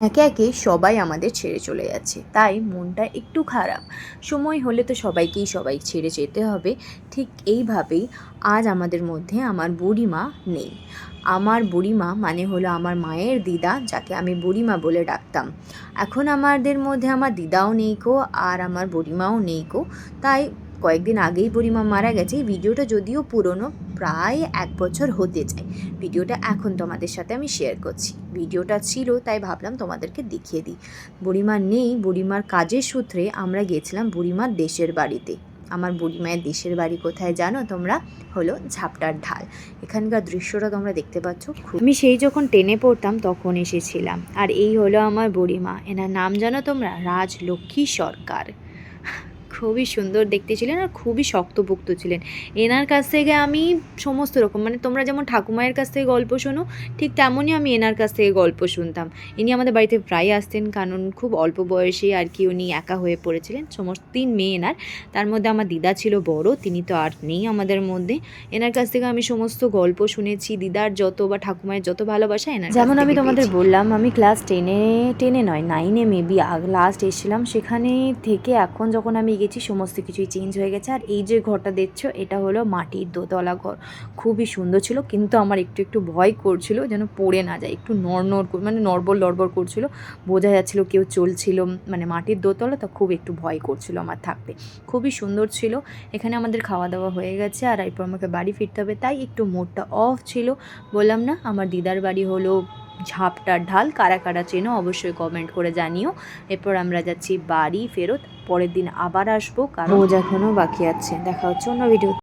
একে একে সবাই আমাদের ছেড়ে চলে যাচ্ছে, তাই মনটা একটু খারাপ। সময় হলে তো সবাই ছেড়ে যেতে হবে। ঠিক এইভাবেই আজ আমাদের মধ্যে আমার বুড়িমা নেই। আমার বুড়িমা মানে হলো আমার মায়ের দিদা, যাকে আমি বুড়িমা বলে ডাকতাম। এখন আমাদের মধ্যে আমার দিদাও নেই কো, আর আমার বুড়িমাও নেই কো। তাই কয়েকদিন আগেই বুড়িমা মারা গেছে। এই ভিডিওটা যদিও পুরনো, প্রায় 1 বছর হতে যায়। ভিডিওটা এখন তোমাদের সাথে আমি শেয়ার করছি। ভিডিওটা ছিল তাই ভাবলাম তোমাদেরকে দেখিয়ে দিই। বুড়িমা নেই, বুড়িমার কাজের সূত্রে আমরা গিয়েছিলাম বুড়িমার দেশের বাড়িতে। আমার বুড়িমায়ের দেশের বাড়ি কোথায় জানো তোমরা? হলো ঝাপটার ঢাল। এখানকার দৃশ্যটা তোমরা দেখতে পাচ্ছ। আমি সেই যখন টেনে পড়তাম তখন এসেছিলাম। আর এই হলো আমার বুড়িমা। এনার নাম জানো তোমরা? রাজলক্ষ্মী সরকার। খুবই সুন্দর দেখতে ছিলেন আর খুবই শক্তপোক্ত ছিলেন। এনার কাছ থেকে আমি সমস্ত রকম, মানে তোমরা যেমন ঠাকুমায়ের কাছ থেকে গল্প শোনো, ঠিক তেমনই আমি এনার কাছ থেকে গল্প শুনতাম। ইনি আমাদের বাড়িতে প্রায় আসতেন, কারণ খুব অল্প বয়সে আর কি উনি একা হয়ে পড়েছিলেন। সমস্ত 3 মেয়ে এনার, তার মধ্যে আমার দিদা ছিল বড়, তিনি তো আর নেই আমাদের মধ্যে। এনার কাছ থেকে আমি সমস্ত গল্প শুনেছি। দিদার যত বা ঠাকুমায়ের যত ভালোবাসা এনার, যেমন আমি তোমাদের বললাম, আমি ক্লাস 10-এ নয় 9-এ মেবি লাস্ট এসেছিলাম। সেখানে থেকে এখন যখন আমি গেছি সমস্ত কিছুই চেঞ্জ হয়ে গেছে। আর এই যে ঘরটা দেখছো, এটা হলো মাটির দোতলা ঘর। খুবই সুন্দর ছিল, কিন্তু আমার একটু একটু ভয় করছিল যেন পড়ে না যায়। একটু মানে নড়বড় করছিল, বোঝা যাচ্ছিল কেউ চলছিল। মানে মাটির দোতলা তো, খুব একটু ভয় করছিল আমার থাকতে। খুবই সুন্দর ছিল। এখানে আমাদের খাওয়া দাওয়া হয়ে গেছে, আর এরপর আমাকে বাড়ি ফিরতে হবে, তাই একটু মুডটা অফ ছিল। বললাম না, আমার দিদার বাড়ি হলো ঝাপটার ঢাল। কারা কারা চেনো অবশ্যই কমেন্ট করে জানিও। এরপর আমরা যাচ্ছি বাড়ি ফেরত। পরের দিন আবার আসবো, কারণ ভোজ এখনও বাকি আছে। দেখা হচ্ছে অন্য ভিডিও।